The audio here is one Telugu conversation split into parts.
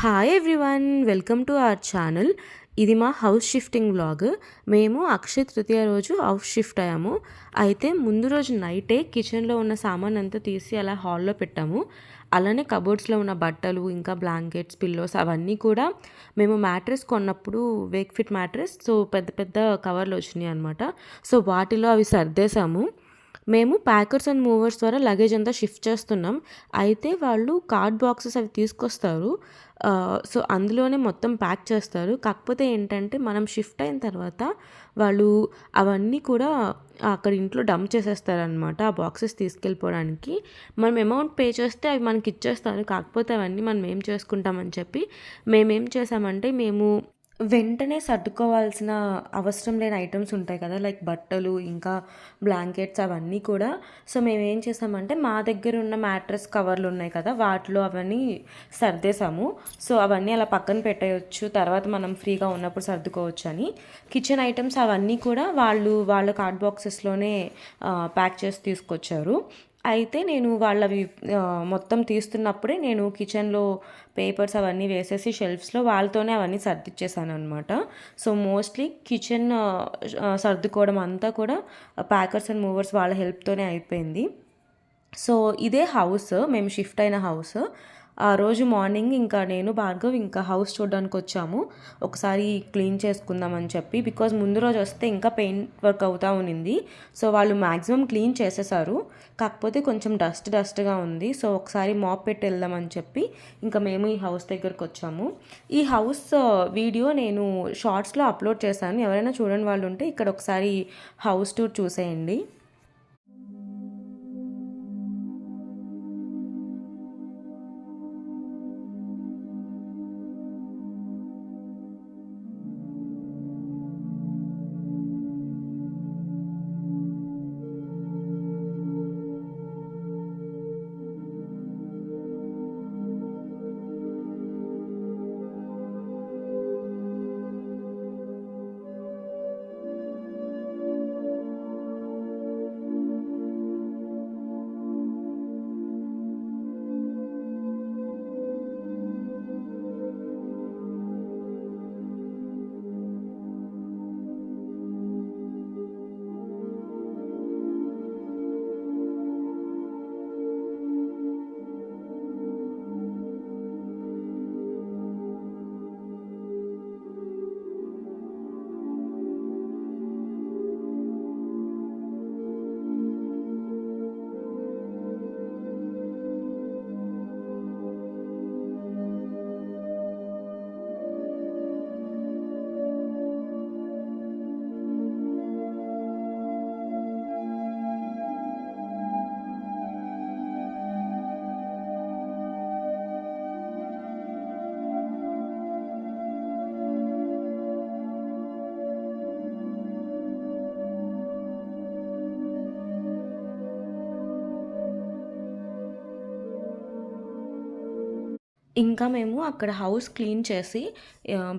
Hi everyone, welcome to our channel. ఇది మా హౌస్ షిఫ్టింగ్ వ్లాగ్. మేము అక్షయ తృతీయ రోజు హౌస్ షిఫ్ట్ అయ్యాము. అయితే ముందు రోజు నైటే కిచెన్లో ఉన్న సామాన్ అంతా తీసి అలా హాల్లో పెట్టాము. అలానే కబోర్డ్స్లో ఉన్న బట్టలు, ఇంకా బ్లాంకెట్స్, పిల్లోస్ అవన్నీ కూడా మేము మ్యాట్రెస్ కొన్నప్పుడు వేక్ ఫిట్ మ్యాట్రెస్, సో పెద్ద పెద్ద కవర్లు వచ్చినాయి అనమాట. సో వాటిలో అవి సర్దేశాము. మేము ప్యాకర్స్ అండ్ మూవర్స్ ద్వారా లగేజ్ అంతా షిఫ్ట్ చేస్తున్నాం. అయితే వాళ్ళు కార్డ్ బాక్సెస్ అవి తీసుకొస్తారు. సో అందులోనే మొత్తం ప్యాక్ చేస్తారు. కాకపోతే ఏంటంటే మనం షిఫ్ట్ అయిన తర్వాత వాళ్ళు అవన్నీ కూడా అక్కడ ఇంట్లో డంప్ చేసేస్తారనమాట, ఆ బాక్సెస్ తీసుకెళ్ళిపోవడానికి. మనం అమౌంట్ పే చేస్తే అవి మనకి ఇచ్చేస్తారు. కాకపోతే అవన్నీ మనం ఏం చేసుకుంటామని చెప్పి మేమేం చేసామంటే, మేము వెంటనే సర్దుకోవాల్సిన అవసరం లేని ఐటమ్స్ ఉంటాయి కదా, లైక్ బట్టలు, ఇంకా బ్లాంకెట్స్ అవన్నీ కూడా. సో మేమేం చేసామంటే, మా దగ్గర ఉన్న మ్యాట్రెస్ కవర్లు ఉన్నాయి కదా, వాటిలో అవన్నీ సర్దేశాము. సో అవన్నీ అలా పక్కన పెట్టేయచ్చు, తర్వాత మనం ఫ్రీగా ఉన్నప్పుడు సర్దుకోవచ్చు అని. కిచెన్ ఐటమ్స్ అవన్నీ కూడా వాళ్ళ కార్డ్ బాక్సెస్లోనే ప్యాక్ చేసి తీసుకొచ్చారు. అయితే నేను వాళ్ళవి మొత్తం తీస్తున్నప్పుడే నేను కిచెన్లో పేపర్స్ అవన్నీ వేసేసి షెల్ఫ్స్లో వాళ్ళతోనే అవన్నీ సర్దిచ్చేసాను అనమాట. సో మోస్ట్లీ కిచెన్ సర్దుకోవడం అంతా కూడా ప్యాకర్స్ అండ్ మూవర్స్ వాళ్ళ హెల్ప్తోనే అయిపోయింది. సో ఇదే హౌస్, మేము షిఫ్ట్ అయిన హౌస్. ఆ రోజు మార్నింగ్ ఇంకా నేను, భార్గవ్ ఇంకా హౌస్ చూడడానికి వచ్చాము, ఒకసారి క్లీన్ చేసుకుందామని చెప్పి. బికాజ్ ముందు రోజు వస్తే ఇంకా పెయింట్ వర్క్ అవుతూ ఉన్నింది. సో వాళ్ళు మ్యాక్సిమం క్లీన్ చేసేసారు, కాకపోతే కొంచెం డస్ట్గా ఉంది. సో ఒకసారి మాప్ పెట్టి వెళ్దామని చెప్పి ఇంకా మేము ఈ హౌస్ దగ్గరకు వచ్చాము. ఈ హౌస్ వీడియో నేను షార్ట్స్లో అప్లోడ్ చేశాను, ఎవరైనా చూడని వాళ్ళు ఉంటే ఇక్కడ ఒకసారి హౌస్ టూర్ చూసేయండి. ఇంకా మేము అక్కడ హౌస్ క్లీన్ చేసి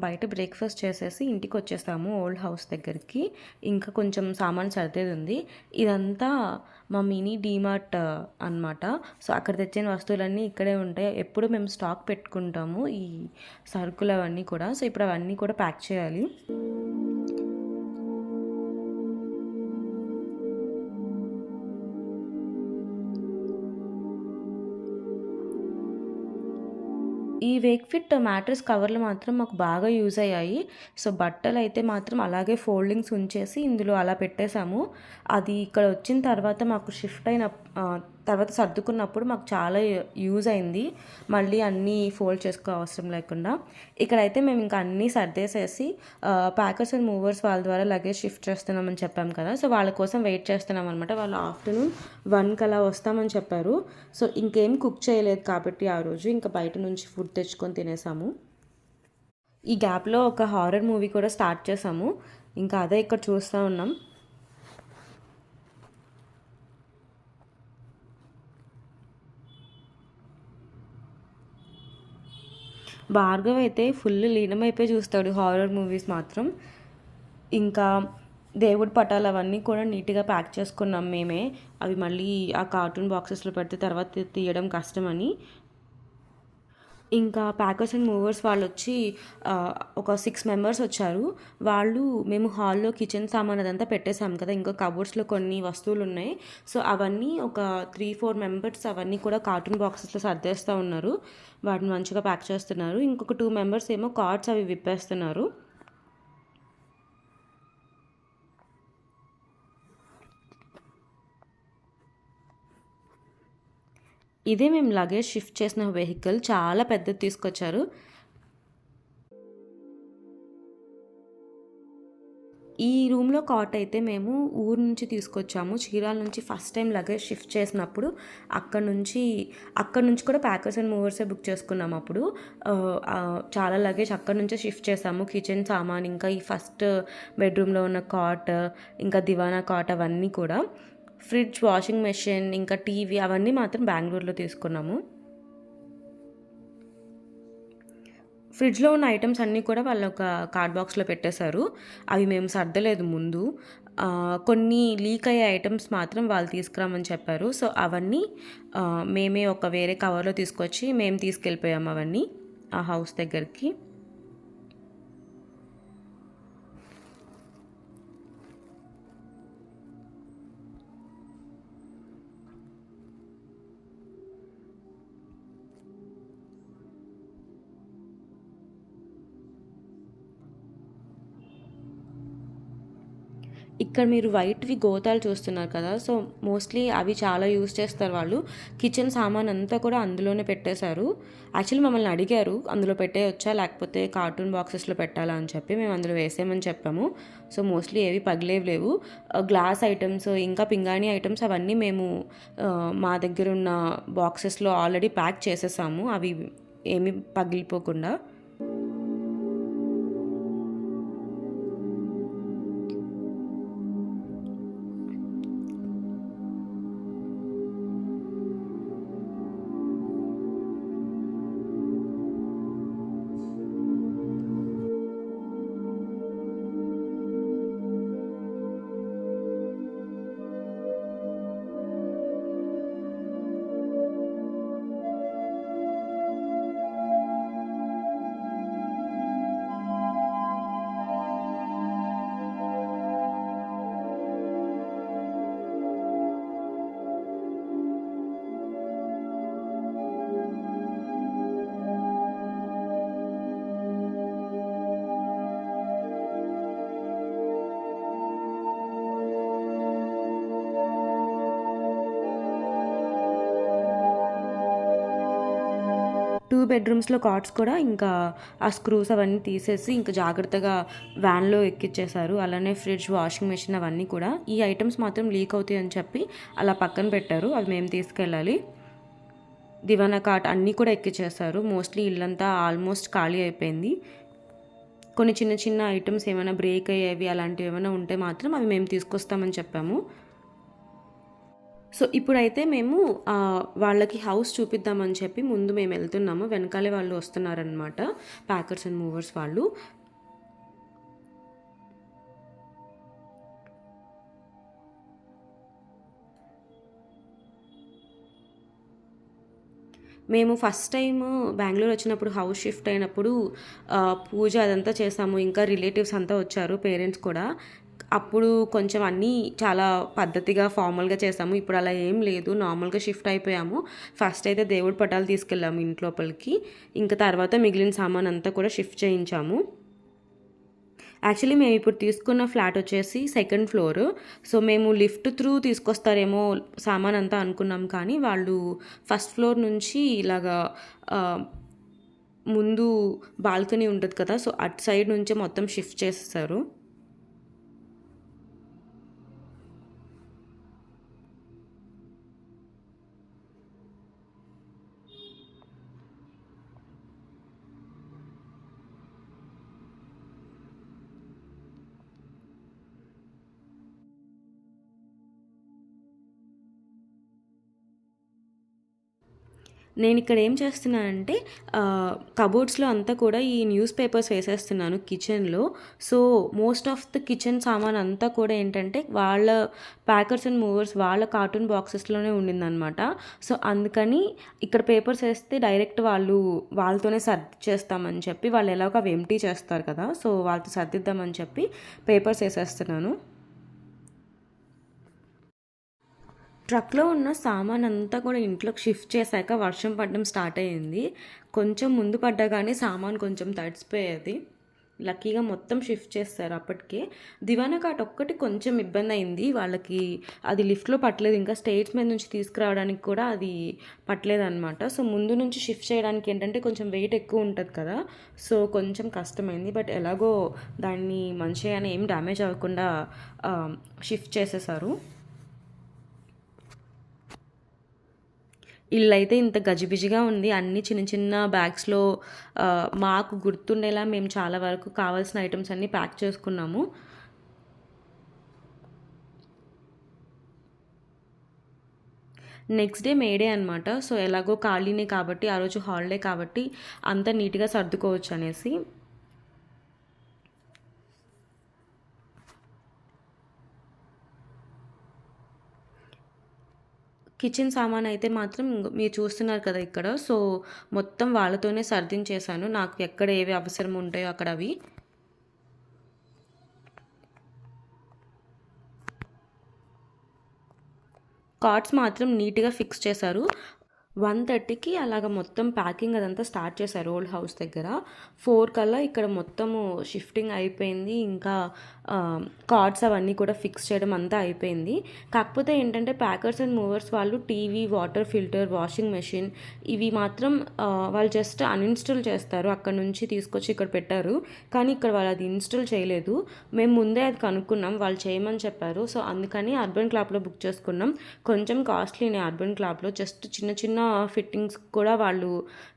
బయట బ్రేక్ఫాస్ట్ చేసేసి ఇంటికి వచ్చేసాము, ఓల్డ్ హౌస్ దగ్గరికి. ఇంకా కొంచెం సామాన్ సర్దేది ఉంది. ఇదంతా మా మినీ డీమార్ట్ అనమాట. సో అక్కడ తెచ్చిన వస్తువులన్నీ ఇక్కడే ఉంటాయి. ఎప్పుడు మేము స్టాక్ పెట్టుకుంటాము ఈ సరుకులు అవన్నీ కూడా. సో ఇప్పుడు అవన్నీ కూడా ప్యాక్ చేయాలి. ఈ వేక్ ఫిట్ మ్యాట్రెస్ కవర్లు మాత్రం మాకు బాగా యూజ్ అయ్యాయి. సో బట్టలు అయితే మాత్రం అలాగే ఫోల్డింగ్స్ ఉంచేసి ఇందులో అలా పెట్టేశాము. అది ఇక్కడ వచ్చిన తర్వాత మాకు షిఫ్ట్ అయిన తర్వాత సర్దుకున్నప్పుడు మాకు చాలా యూజ్ అయింది, మళ్ళీ అన్నీ ఫోల్డ్ చేసుకో అవసరం లేకుండా. ఇక్కడైతే మేము ఇంకా అన్నీ సర్దేసేసి ప్యాకర్స్ అండ్ మూవర్స్ వాళ్ళ ద్వారా లగేజ్ షిఫ్ట్ చేస్తున్నామని చెప్పాం కదా, సో వాళ్ళ కోసం వెయిట్ చేస్తున్నాం అనమాట. వాళ్ళు ఆఫ్టర్నూన్ 1కి అలా వస్తామని చెప్పారు. సో ఇంకేం కుక్ చేయలేదు కాబట్టి ఆ రోజు ఇంకా బయట నుంచి ఫుడ్ తెచ్చుకొని తినేసాము. ఈ గ్యాప్లో ఒక హారర్ మూవీ కూడా స్టార్ట్ చేసాము, ఇంకా అదే ఇక్కడ చూస్తూ ఉన్నాం. భార్గవ్ అయితే ఫుల్ లీనమైపోయి చూస్తాడు హారర్ మూవీస్ మాత్రం. ఇంకా దేవుడి పటాలు అవన్నీ కూడా నీట్గా ప్యాక్ చేసుకున్నాం మేమే. అవి మళ్ళీ ఆ కార్టూన్ బాక్సెస్లో పెడితే తర్వాత తీయడం కష్టమని. ఇంకా ప్యాకర్స్ అండ్ మూవర్స్ వాళ్ళొచ్చి ఒక 6 మెంబర్స్ వచ్చారు. వాళ్ళు మేము హాల్‌లో కిచెన్ సామాన్ అదంతా పెట్టేసాం కదా! ఇంకా కబోర్డ్స్‌లో కొన్ని వస్తువులున్నాయి. సో, అవన్నీ ఒక 3, 4 మెంబర్స్ అవన్నీ కూడా కార్టూన్ బాక్సెస్‌లో సర్దేస్తా ఉన్నారు. వాటిని మంచిగా ప్యాక్ చేస్తున్నారు. ఇంకొక 2 మెంబర్స్ ఏమో కార్డ్స్ అవి విప్పేస్తున్నారు. ఇదే మేము లగేజ్ షిఫ్ట్ చేసిన వెహికల్. చాలా పెద్దది తీసుకొచ్చారు. ఈ రూమ్‌లో కాట్ అయితే మేము ఊరు నుంచి తీసుకొచ్చాము. చీరాల నుంచి ఫస్ట్ టైం లగేజ్ షిఫ్ట్ చేసినప్పుడు అక్కడి నుంచి కూడా ప్యాకర్స్ అండ్ మూవర్సే బుక్ చేసుకున్నాము అప్పుడు. చాలా లగేజ్ అక్కడి నుంచే షిఫ్ట్ చేసాము. కిచెన్ సామాన్, ఇంకా ఈ ఫస్ట్ బెడ్రూమ్‌లో ఉన్న కాట్, ఇంకా దివానా కాట్ అవన్నీ కూడా. ఫ్రిడ్జ్, వాషింగ్ మెషిన్, ఇంకా టీవీ అవన్నీ మాత్రం బెంగుళూరులో తీసుకున్నాము. ఫ్రిడ్జ్‌లో ఉన్న ఐటమ్స్ అన్నీ కూడా వాళ్ళు ఒక కార్డ్ బాక్స్‌లో పెట్టేశారు. అవి మేము సర్దలేదు ముందు. కొన్ని లీక్ అయ్యే ఐటమ్స్ మాత్రం వాళ్ళు తీసుకురామని చెప్పారు. సో, అవన్నీ మేమే ఒక వేరే కవర్‌లో తీసుకొచ్చి మేము తీసుకెళ్ళిపోయాము అవన్నీ ఆ హౌస్ దగ్గరికి. ఇక్కడ మీరు వైట్‌వి గోతాలు చూస్తున్నారు కదా! సో, మోస్ట్‌లీ అవి చాలా యూజ్ చేస్తారు వాళ్ళు. కిచెన్ సామాన్ అంతా కూడా అందులోనే పెట్టేశారు. యాక్చువల్లీ మమ్మల్ని అడిగారు అందులో పెట్టేయొచ్చా? లేకపోతే కార్టూన్ బాక్సెస్‌లో పెట్టాలా అని చెప్పి. మేము అందులో వేసేయమని చెప్పాము. సో, మోస్ట్‌లీ ఏవి పగిలేవి లేవు. గ్లాస్ ఐటమ్స్, ఇంకా పింగాణీ ఐటమ్స్ అవన్నీ మేము మా దగ్గరున్న బాక్సెస్‌లో ఆల్రెడీ ప్యాక్ చేసేసాము. అవి ఏమీ పగిలిపోకుండా. 2 బెడ్రూమ్స్‌లో కాట్స్ కూడా ఇంకా ఆ స్క్రూస్ అవన్నీ తీసేసి ఇంకా జాగ్రత్తగా వ్యాన్‌లో ఎక్కిచ్చేశారు. అలానే ఫ్రిడ్జ్, వాషింగ్ మెషిన్ అవన్నీ కూడా. ఈ ఐటమ్స్ మాత్రం లీక్ అవుతాయని చెప్పి అలా పక్కన పెట్టారు. అవి మేము తీసుకెళ్ళాలి. దివానా కాట్ అన్నీ కూడా ఎక్కిచ్చేశారు. మోస్ట్‌లీ ఇల్లంతా ఆల్మోస్ట్ ఖాళీ అయిపోయింది. కొన్ని చిన్న చిన్న ఐటమ్స్ ఏమైనా బ్రేక్ అయ్యేవి అలాంటివి ఏమైనా ఉంటే మాత్రం అవి మేము తీసుకొస్తామని చెప్పాము. సో, ఇప్పుడైతే మేము వాళ్ళకి హౌస్ చూపిద్దామని చెప్పి ముందు మేము వెళ్తున్నాము. వెనకాలే వాళ్ళు వస్తున్నారనమాట. ప్యాకర్స్ అండ్ మూవర్స్ వాళ్ళు. మేము ఫస్ట్ టైము బెంగుళూరు వచ్చినప్పుడు హౌస్ షిఫ్ట్ అయినప్పుడు పూజ అదంతా చేసాము. ఇంకా రిలేటివ్స్ అంతా వచ్చారు, పేరెంట్స్ కూడా. అప్పుడు కొంచెం అన్నీ చాలా పద్ధతిగా, ఫార్మల్‌గా చేసాము. ఇప్పుడు అలా ఏం లేదు. నార్మల్‌గా షిఫ్ట్ అయిపోయాము. ఫస్ట్ అయితే దేవుడి పటాలు తీసుకెళ్ళాము ఇంట్లోపలికి. ఇంకా తర్వాత మిగిలిన సామాన్ అంతా కూడా షిఫ్ట్ చేయించాము. యాక్చువల్లీ మేము ఇప్పుడు తీసుకున్న ఫ్లాట్ వచ్చేసి సెకండ్ ఫ్లోర్. సో, మేము లిఫ్ట్ త్రూ తీసుకొస్తారేమో సామాన్ అంతా అనుకున్నాం. కానీ వాళ్ళు ఫస్ట్ ఫ్లోర్ నుంచి ఇలాగా ముందు బాల్కనీ ఉంటుంది కదా! సో, అటు సైడ్ నుంచే మొత్తం షిఫ్ట్ చేసేసారు. నేను ఇక్కడ ఏం చేస్తున్నానంటే కబోర్డ్స్లో అంతా కూడా ఈ న్యూస్ పేపర్స్ వేసేస్తున్నాను కిచెన్లో. So most of the kitchen సామాన్ అంతా కూడా ఏంటంటే వాళ్ళ ప్యాకర్స్ అండ్ మూవర్స్ వాళ్ళ కార్టూన్ బాక్సెస్లోనే ఉండిందనమాట. సో అందుకని ఇక్కడ పేపర్స్ వేస్తే డైరెక్ట్ వాళ్ళతోనే సర్ది చేస్తామని చెప్పి, వాళ్ళు ఎలాగో అవి ఎంటీ చేస్తారు కదా, సో వాళ్ళతో సర్దిద్దామని చెప్పి పేపర్స్ వేసేస్తున్నాను. ట్రక్లో ఉన్న సామాన్ అంతా కూడా ఇంట్లోకి షిఫ్ట్ చేశాక వర్షం పడడం స్టార్ట్ అయ్యింది. కొంచెం ముందు పడ్డా కానీ సామాన్ కొంచెం తడిసిపోయేది. లక్కీగా మొత్తం షిఫ్ట్ చేస్తారు అప్పటికే. దివానా కాట్ ఒక్కటి కొంచెం ఇబ్బంది అయింది వాళ్ళకి, అది లిఫ్ట్లో పట్టలేదు, ఇంకా స్టేట్స్ మీద నుంచి తీసుకురావడానికి కూడా అది పట్టలేదన్నమాట. సో ముందు నుంచి షిఫ్ట్ చేయడానికి ఏంటంటే కొంచెం వెయిట్ ఎక్కువ ఉంటుంది కదా, సో కొంచెం కష్టమైంది. బట్ ఎలాగో దాన్ని మంచిగానే ఏం డ్యామేజ్ అవ్వకుండా షిఫ్ట్ చేసేసారు. ఇల్లు అయితే ఇంత గజిబిజిగా ఉంది. అన్ని చిన్న చిన్న బ్యాగ్స్లో మాకు గుర్తుండేలా మేము చాలా వరకు కావాల్సిన ఐటమ్స్ అన్నీ ప్యాక్ చేసుకున్నాము. నెక్స్ట్ డే మేడే అనమాట. సో ఎలాగో ఖాళీనే కాబట్టి, ఆ రోజు హాలిడే కాబట్టి అంత నీట్గా సర్దుకోవచ్చు అనేసి. కిచెన్ సామాన్ అయితే మాత్రం మీరు చూస్తున్నారు కదా ఇక్కడ, సో మొత్తం వాళ్ళతోనే సర్దించేసాను. నాకు ఎక్కడ ఏవి అవసరం ఉంటాయో అక్కడ అవి. కార్డ్స్ మాత్రం నీట్గా ఫిక్స్ చేశారు. 1:30కి అలాగ మొత్తం ప్యాకింగ్ అదంతా స్టార్ట్ చేశారు ఓల్డ్ హౌస్ దగ్గర. 4 కల్లా ఇక్కడ మొత్తము షిఫ్టింగ్ అయిపోయింది. ఇంకా కార్డ్స్ అవన్నీ కూడా ఫిక్స్ చేయడం అంతా అయిపోయింది. కాకపోతే ఏంటంటే ప్యాకర్స్ అండ్ మూవర్స్ వాళ్ళు TV, water filter, washing machine ఇవి మాత్రం వాళ్ళు జస్ట్ అన్ఇన్స్టాల్ చేస్తారు. అక్కడ నుంచి తీసుకొచ్చి ఇక్కడ పెట్టారు, కానీ ఇక్కడ వాళ్ళు అది ఇన్స్టాల్ చేయలేదు. మేము ముందే అది కనుక్కున్నాం, వాళ్ళు చేయమని చెప్పారు. సో అందుకని అర్బన్ క్లాప్లో బుక్ చేసుకున్నాం. కొంచెం కాస్ట్లీనే అర్బన్ క్లాప్లో, జస్ట్ చిన్న చిన్న ఫిట్టింగ్స్ కూడా వాళ్ళు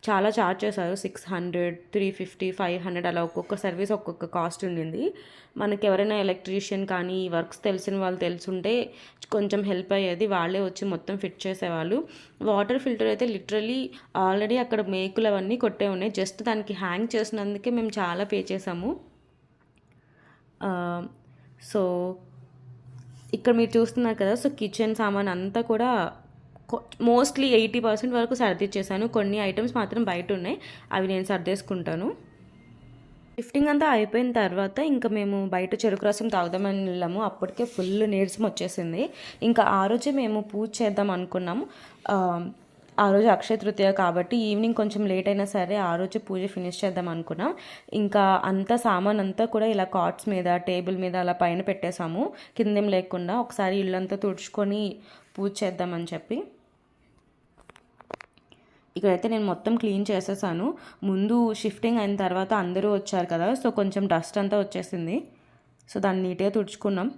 చాలా ఛార్జ్ చేశారు. 600, 350, 500 అలా ఒక్కొక్క సర్వీస్ ఒక్కొక్క కాస్ట్ ఉండింది. మనకి ఎవరైనా ఎలక్ట్రీషియన్ కానీ వర్క్స్ తెలిసిన వాళ్ళు తెలుసుంటే కొంచెం హెల్ప్ అయ్యేది, వాళ్ళే వచ్చి మొత్తం ఫిట్ చేసేవాళ్ళు. వాటర్ ఫిల్టర్ అయితే లిటరలీ ఆల్రెడీ అక్కడ మేకులు అవన్నీ కొట్టే ఉన్నాయి, జస్ట్ దానికి హ్యాంగ్ చేసినందుకే మేము చాలా పే చేసాము. సో ఇక్కడ మీరు చూస్తున్నారు కదా, సో కిచెన్ సామాన్ అంతా కూడా మోస్ట్లీ 80% వరకు సర్దిచ్చేసాను. కొన్ని ఐటమ్స్ మాత్రం బయట ఉన్నాయి, అవి నేను సర్దేసుకుంటాను. షిఫ్టింగ్ అంతా అయిపోయిన తర్వాత ఇంకా మేము బయట చెరుకు రసం తాగుదామని వెళ్ళాము. అప్పటికే ఫుల్ నీరసం వచ్చేసింది. ఇంకా ఆ రోజే మేము పూజ చేద్దాం అనుకున్నాము. ఆ రోజు అక్షయ తృతీయ కాబట్టి ఈవినింగ్ కొంచెం లేట్ అయినా సరే ఆ రోజు పూజ ఫినిష్ చేద్దాం అనుకున్నాం. ఇంకా అంతా సామాన్ అంతా కూడా ఇలా కాట్స్ మీద, టేబుల్ మీద అలా పైన పెట్టేసాము, కిందేం లేకుండా. ఒకసారి ఇల్లంతా తుడుచుకొని పూజ చేద్దామని చెప్పి ఇక్కడైతే నేను మొత్తం క్లీన్ చేసేసాను. ముందు షిఫ్టింగ్ అయిన తర్వాత అందరూ వచ్చారు కదా, సో కొంచెం డస్ట్ అంతా వచ్చేసింది. సో దాన్ని నీట్గా తుడుచుకున్నాం.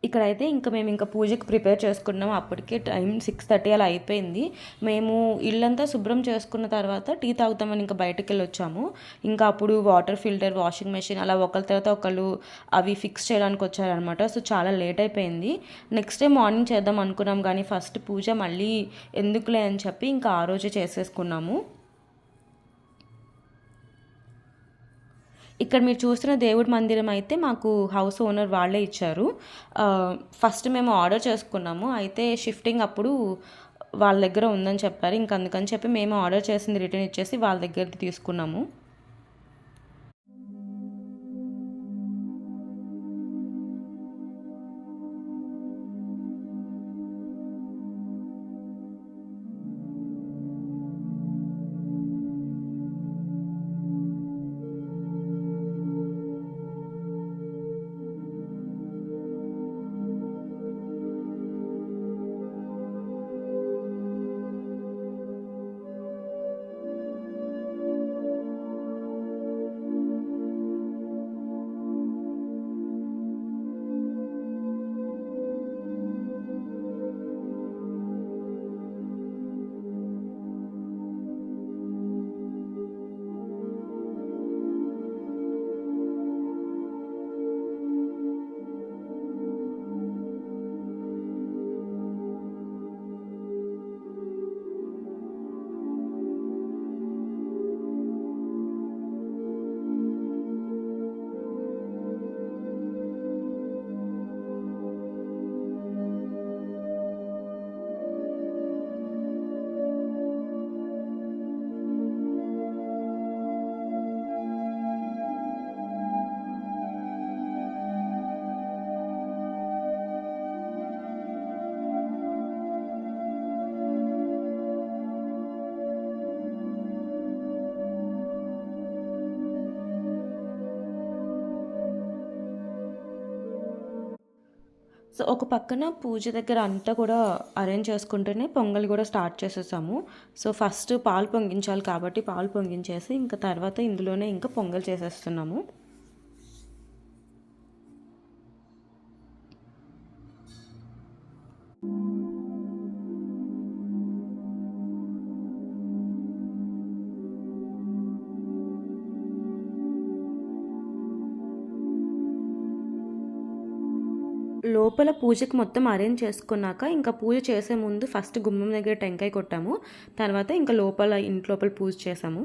ఇక్కడైతే మేము ఇంకా పూజకి ప్రిపేర్ చేసుకున్నాం. అప్పటికే టైం 6:30 అలా అయిపోయింది. మేము ఇల్లంతా శుభ్రం చేసుకున్న తర్వాత టీ తాగుతామని ఇంకా బయటకు వెళ్ళి వచ్చాము. ఇంకా అప్పుడు వాటర్ ఫిల్టర్, వాషింగ్ మెషిన్ అలా ఒకరి తర్వాత ఒకళ్ళు అవి ఫిక్స్ చేయడానికి వచ్చారనమాట. సో చాలా లేట్ అయిపోయింది. నెక్స్ట్ డే మార్నింగ్ చేద్దాం అనుకున్నాం, కానీ ఫస్ట్ పూజ మళ్ళీ ఎందుకులే అని చెప్పి ఇంకా ఆ రోజే చేసేసుకున్నాము. ఇక్కడ మీరు చూస్తున్న దేవుడి మందిరం అయితే మాకు హౌస్ ఓనర్ వాళ్ళే ఇచ్చారు. ఫస్ట్ మేము ఆర్డర్ చేసుకున్నాము, అయితే షిఫ్టింగ్ అప్పుడు వాళ్ళ దగ్గర ఉందని చెప్పారు. ఇంక అందుకని చెప్పి మేము ఆర్డర్ చేసింది రిటర్న్ ఇచ్చేసి వాళ్ళ దగ్గర తీసుకున్నాము. సో ఒక పక్కన పూజ దగ్గర అంతా కూడా అరేంజ్ చేసుకుంటూనే పొంగల్ కూడా స్టార్ట్ చేసేసాము. సో ఫస్ట్ పాలు పొంగించాలి కాబట్టి పాలు పొంగించేసి ఇంకా తర్వాత ఇందులోనే ఇంకా పొంగల్ చేసేస్తున్నాము. లోపల పూజకి మొత్తం అరేంజ్ చేసుకున్నాక ఇంకా పూజ చేసే ముందు ఫస్ట్ గుమ్మం దగ్గర టెంకాయ కొట్టాము. తర్వాత ఇంకా ఇంటి లోపల పూజ చేసాము.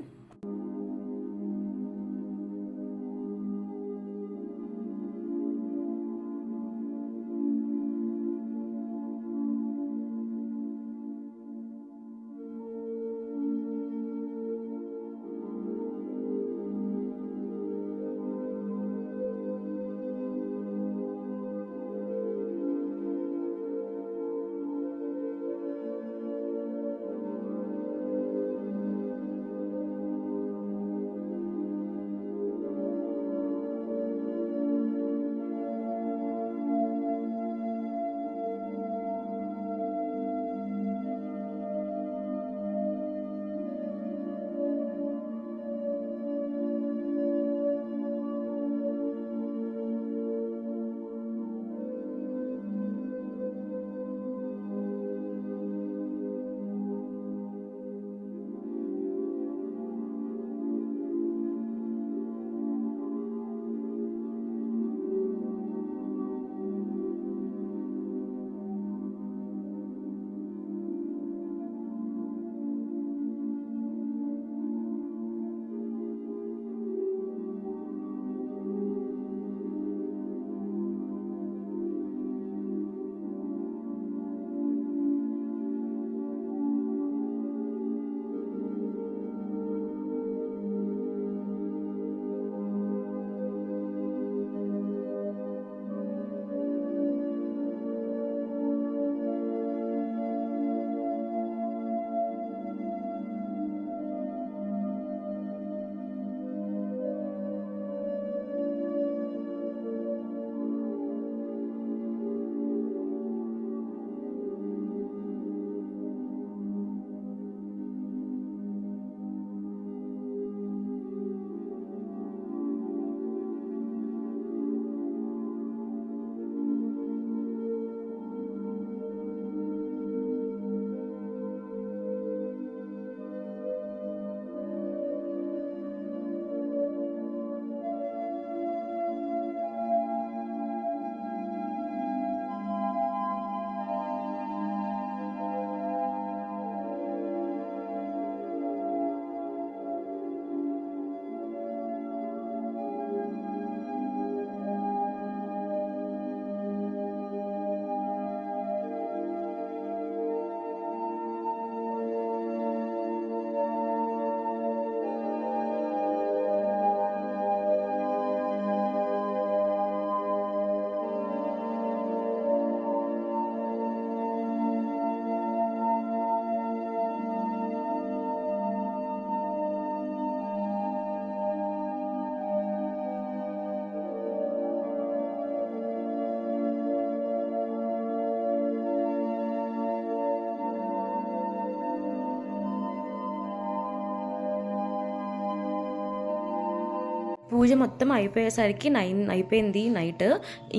పూజ మొత్తం అయిపోయేసరికి 9 అయిపోయింది నైట్.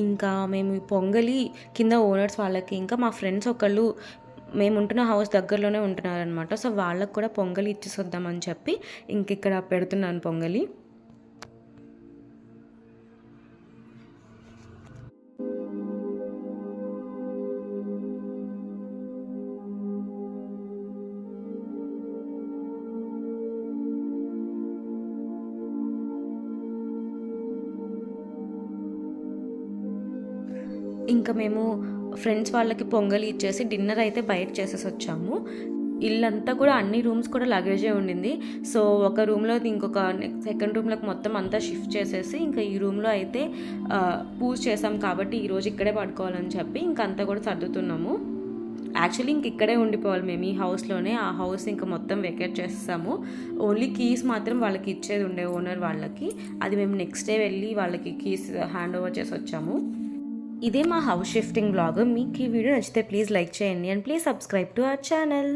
ఇంకా మేము పొంగలి కింద ఓనర్స్ వాళ్ళకి, ఇంకా మా ఫ్రెండ్స్ ఒకళ్ళు మేము ఉంటున్న హౌస్ దగ్గరలోనే ఉంటున్నారనమాట. సో వాళ్ళకు కూడా పొంగలి ఇచ్చేసి వద్దామని చెప్పి ఇంక ఇక్కడ పెడుతున్నాను పొంగలి. ఇంకా మేము ఫ్రెండ్స్ వాళ్ళకి పొంగలి ఇచ్చేసి డిన్నర్ అయితే బయట చేసేసి వచ్చాము. ఇల్లంతా కూడా అన్ని రూమ్స్ కూడా లగేజే ఉండింది. సో ఒక రూమ్లో ఇంకొక సెకండ్ రూమ్లోకి మొత్తం అంతా షిఫ్ట్ చేసేసి ఇంకా ఈ రూమ్లో అయితే పూజ చేసాం కాబట్టి ఈరోజు ఇక్కడే పడుకోవాలని చెప్పి ఇంకంతా కూడా సర్దుతున్నాము. యాక్చువల్లీ ఇంక ఇక్కడే ఉండిపోవాలి మేము ఈ హౌస్లోనే. ఆ హౌస్ ఇంకా మొత్తం వెకేట్ చేస్తాము. ఓన్లీ కీస్ మాత్రం వాళ్ళకి ఇచ్చేది ఉండే ఓనర్ వాళ్ళకి. అది మేము నెక్స్ట్ డే వెళ్ళి వాళ్ళకి కీస్ హ్యాండ్ ఓవర్ చేసి వచ్చాము. ఇదే మా హౌస్ షిఫ్టింగ్ బ్లాగ్. మీకు ఈ వీడియో నచ్చితే ప్లీజ్ లైక్ చేయండి and please subscribe to our channel.